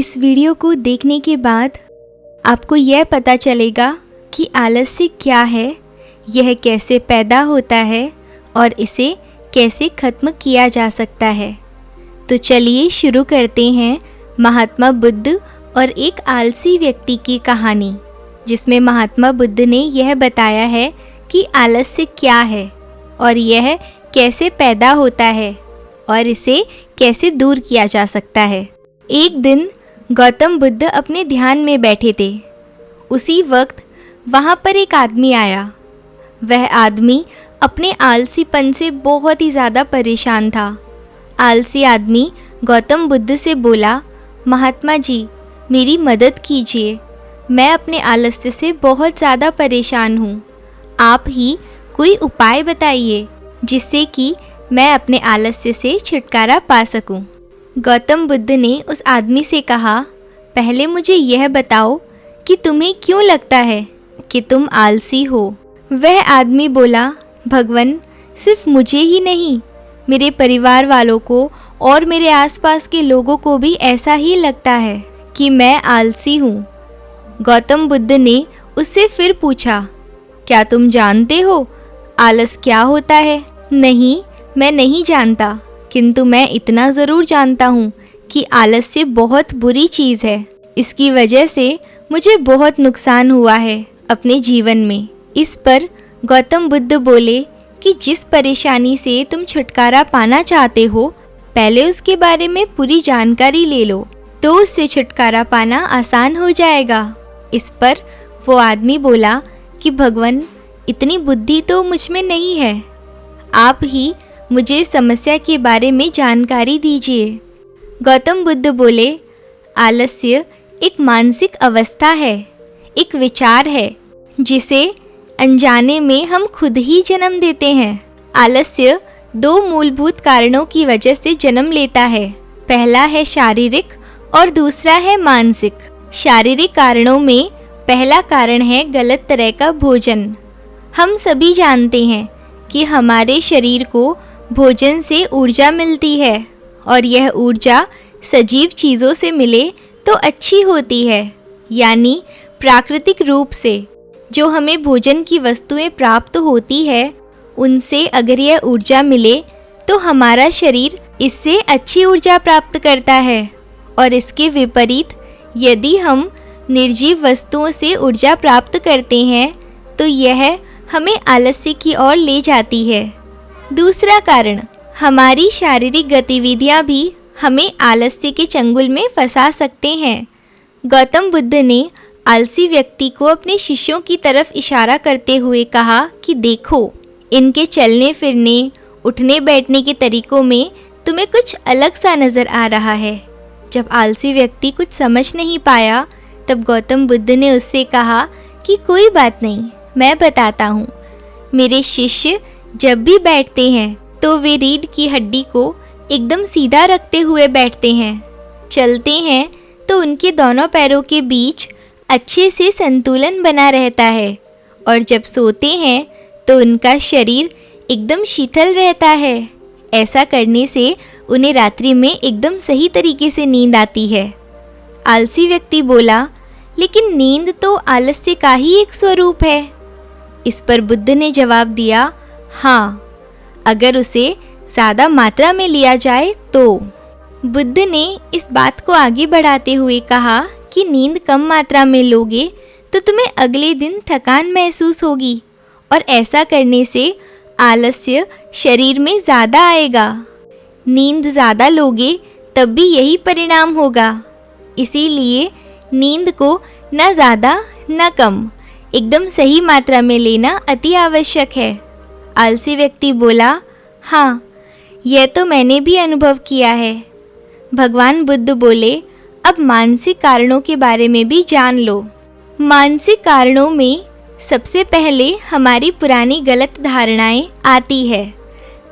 इस वीडियो को देखने के बाद आपको यह पता चलेगा कि आलस्य क्या है, यह कैसे पैदा होता है और इसे कैसे ख़त्म किया जा सकता है। तो चलिए शुरू करते हैं महात्मा बुद्ध और एक आलसी व्यक्ति की कहानी, जिसमें महात्मा बुद्ध ने यह बताया है कि आलस्य क्या है और यह कैसे पैदा होता है और इसे कैसे दूर किया जा सकता है। एक दिन गौतम बुद्ध अपने ध्यान में बैठे थे। उसी वक्त वहाँ पर एक आदमी आया। वह आदमी अपने आलसीपन से बहुत ही ज़्यादा परेशान था। आलसी आदमी गौतम बुद्ध से बोला, महात्मा जी, मेरी मदद कीजिए, मैं अपने आलस्य से बहुत ज़्यादा परेशान हूँ। आप ही कोई उपाय बताइए जिससे कि मैं अपने आलस्य से छुटकारा पा सकूं। गौतम बुद्ध ने उस आदमी से कहा, पहले मुझे यह बताओ कि तुम्हें क्यों लगता है कि तुम आलसी हो। वह आदमी बोला, भगवान, सिर्फ मुझे ही नहीं, मेरे परिवार वालों को और मेरे आसपास के लोगों को भी ऐसा ही लगता है कि मैं आलसी हूँ। गौतम बुद्ध ने उससे फिर पूछा, क्या तुम जानते हो आलस क्या होता है? नहीं, मैं नहीं जानता, किंतु मैं इतना ज़रूर जानता हूँ कि आलस्य बहुत बुरी चीज़ है। इसकी वजह से मुझे बहुत नुकसान हुआ है अपने जीवन में। इस पर गौतम बुद्ध बोले कि जिस परेशानी से तुम छुटकारा पाना चाहते हो, पहले उसके बारे में पूरी जानकारी ले लो, तो उससे छुटकारा पाना आसान हो जाएगा। इस पर वो आदमी बोला कि भगवान, इतनी बुद्धि तो मुझ में नहीं है, आप ही मुझे समस्या के बारे में जानकारी दीजिए। गौतम बुद्ध बोले, आलस्य एक मानसिक अवस्था है, एक विचार है जिसे अनजाने में हम खुद ही जन्म देते हैं। आलस्य दो मूलभूत कारणों की वजह से जन्म लेता है। पहला है शारीरिक और दूसरा है मानसिक। शारीरिक कारणों में पहला कारण है गलत तरह का भोजन। हम सभी जानते हैं कि हमारे शरीर को भोजन से ऊर्जा मिलती है और यह ऊर्जा सजीव चीज़ों से मिले तो अच्छी होती है, यानी प्राकृतिक रूप से जो हमें भोजन की वस्तुएं प्राप्त होती है, उनसे अगर यह ऊर्जा मिले तो हमारा शरीर इससे अच्छी ऊर्जा प्राप्त करता है। और इसके विपरीत यदि हम निर्जीव वस्तुओं से ऊर्जा प्राप्त करते हैं तो यह हमें आलस्य की ओर ले जाती है। दूसरा कारण, हमारी शारीरिक गतिविधियां भी हमें आलस्य के चंगुल में फंसा सकते हैं। गौतम बुद्ध ने आलसी व्यक्ति को अपने शिष्यों की तरफ इशारा करते हुए कहा कि देखो, इनके चलने फिरने, उठने बैठने के तरीकों में तुम्हें कुछ अलग सा नज़र आ रहा है। जब आलसी व्यक्ति कुछ समझ नहीं पाया, तब गौतम बुद्ध ने उससे कहा कि कोई बात नहीं, मैं बताता हूँ। मेरे शिष्य जब भी बैठते हैं तो वे रीढ़ की हड्डी को एकदम सीधा रखते हुए बैठते हैं। चलते हैं तो उनके दोनों पैरों के बीच अच्छे से संतुलन बना रहता है और जब सोते हैं तो उनका शरीर एकदम शीतल रहता है। ऐसा करने से उन्हें रात्रि में एकदम सही तरीके से नींद आती है। आलसी व्यक्ति बोला, लेकिन नींद तो आलस्य का ही एक स्वरूप है। इस पर बुद्ध ने जवाब दिया, हाँ, अगर उसे ज़्यादा मात्रा में लिया जाए तो। बुद्ध ने इस बात को आगे बढ़ाते हुए कहा कि नींद कम मात्रा में लोगे तो तुम्हें अगले दिन थकान महसूस होगी और ऐसा करने से आलस्य शरीर में ज़्यादा आएगा। नींद ज़्यादा लोगे तब भी यही परिणाम होगा। इसीलिए नींद को न ज़्यादा न कम, एकदम सही मात्रा में लेना अति आवश्यक है। आलसी व्यक्ति बोला, हाँ, यह तो मैंने भी अनुभव किया है। भगवान बुद्ध बोले, अब मानसिक कारणों के बारे में भी जान लो। मानसिक कारणों में सबसे पहले हमारी पुरानी गलत धारणाएं आती है।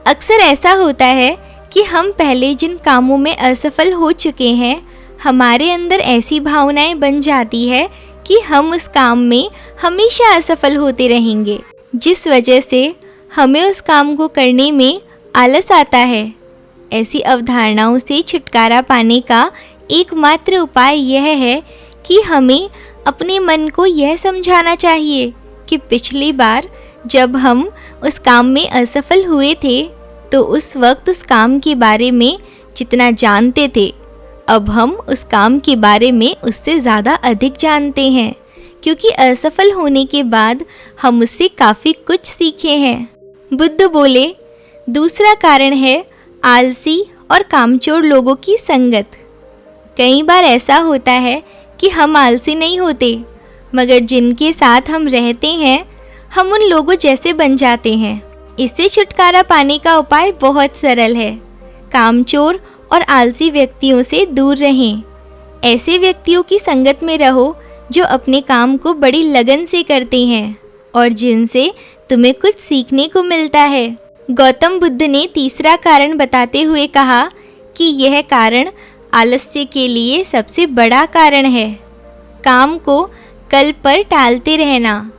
अक्सर ऐसा होता है कि हम पहले जिन कामों में असफल हो चुके हैं, हमारे अंदर ऐसी भावनाएं बन जाती है कि हम उस काम में हमेशा असफल होते रहेंगे, जिस वजह से हमें उस काम को करने में आलस आता है ऐसी अवधारणाओं से छुटकारा पाने का एकमात्र उपाय यह है कि हमें अपने मन को यह समझाना चाहिए कि पिछली बार जब हम उस काम में असफल हुए थे तो उस वक्त उस काम के बारे में जितना जानते थे, अब हम उस काम के बारे में उससे ज़्यादा अधिक जानते हैं, क्योंकि असफल होने के बाद हम उससे काफ़ी कुछ सीखे हैं। बुद्ध बोले, दूसरा कारण है आलसी और कामचोर लोगों की संगत। कई बार ऐसा होता है कि हम आलसी नहीं होते, मगर जिनके साथ हम रहते हैं हम उन लोगों जैसे बन जाते हैं। इससे छुटकारा पाने का उपाय बहुत सरल है। कामचोर और आलसी व्यक्तियों से दूर रहें। ऐसे व्यक्तियों की संगत में रहो जो अपने काम को बड़ी लगन से करते हैं और जिनसे तुम्हें कुछ सीखने को मिलता है। गौतम बुद्ध ने तीसरा कारण बताते हुए कहा कि यह कारण आलस्य के लिए सबसे बड़ा कारण है। काम को कल पर टालते रहना।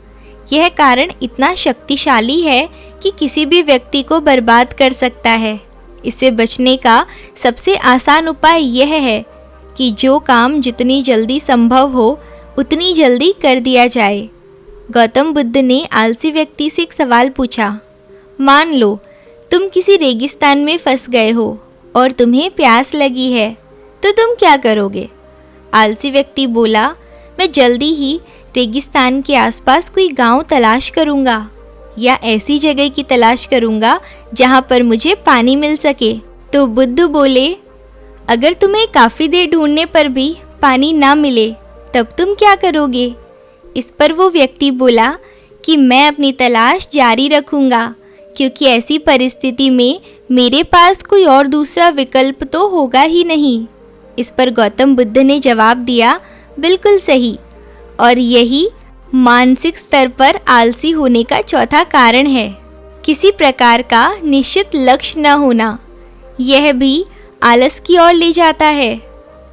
यह कारण इतना शक्तिशाली है कि किसी भी व्यक्ति को बर्बाद कर सकता है। इससे बचने का सबसे आसान उपाय यह है कि जो काम जितनी जल्दी संभव हो उतनी जल्दी कर दिया जाए। गौतम बुद्ध ने आलसी व्यक्ति से एक सवाल पूछा। मान लो तुम किसी रेगिस्तान में फंस गए हो और तुम्हें प्यास लगी है, तो तुम क्या करोगे? आलसी व्यक्ति बोला, मैं जल्दी ही रेगिस्तान के आसपास कोई गांव तलाश करूंगा या ऐसी जगह की तलाश करूंगा जहां पर मुझे पानी मिल सके। तो बुद्ध बोले, अगर तुम्हें काफ़ी देर ढूंढने पर भी पानी ना मिले तब तुम क्या करोगे? इस पर वो व्यक्ति बोला कि मैं अपनी तलाश जारी रखूंगा, क्योंकि ऐसी परिस्थिति में मेरे पास कोई और दूसरा विकल्प तो होगा ही नहीं। इस पर गौतम बुद्ध ने जवाब दिया, बिल्कुल सही। और यही मानसिक स्तर पर आलसी होने का चौथा कारण है, किसी प्रकार का निश्चित लक्ष्य न होना। यह भी आलस की ओर ले जाता है।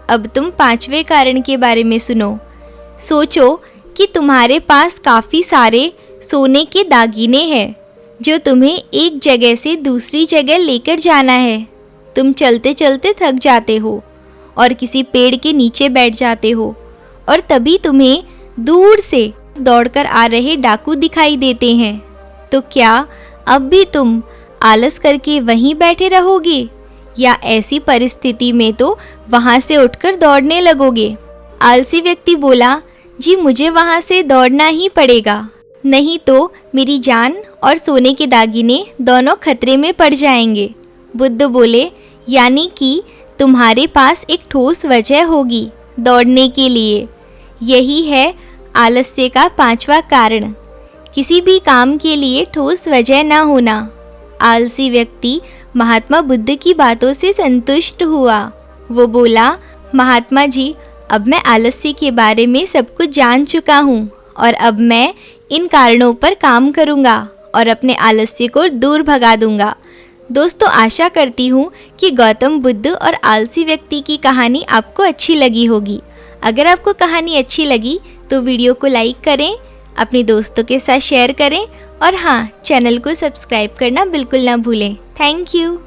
अब तुम पांचवें कारण के बारे में सुनो। सोचो कि तुम्हारे पास काफ़ी सारे सोने के दागीने हैं जो तुम्हें एक जगह से दूसरी जगह लेकर जाना है। तुम चलते चलते थक जाते हो और किसी पेड़ के नीचे बैठ जाते हो और तभी तुम्हें दूर से दौड़कर आ रहे डाकू दिखाई देते हैं। तो क्या अब भी तुम आलस करके वहीं बैठे रहोगे या ऐसी परिस्थिति में तो वहां से उठकर दौड़ने लगोगे? आलसी व्यक्ति बोला, जी मुझे वहां से दौड़ना ही पड़ेगा, नहीं तो मेरी जान और सोने के दागीने दोनों खतरे में पड़ जाएंगे। बुद्ध बोले, यानी कि तुम्हारे पास एक ठोस वजह होगी दौड़ने के लिए। यही है आलस्य का पांचवा कारण, किसी भी काम के लिए ठोस वजह न होना। आलसी व्यक्ति महात्मा बुद्ध की बातों से संतुष्ट हुआ। वो बोला, महात्मा जी, अब मैं आलस्य के बारे में सब कुछ जान चुका हूँ और अब मैं इन कारणों पर काम करूँगा और अपने आलस्य को दूर भगा दूँगा। दोस्तों, आशा करती हूँ कि गौतम बुद्ध और आलसी व्यक्ति की कहानी आपको अच्छी लगी होगी। अगर आपको कहानी अच्छी लगी तो वीडियो को लाइक करें, अपने दोस्तों के साथ शेयर करें और हाँ, चैनल को सब्सक्राइब करना बिल्कुल ना भूलें। Thank you.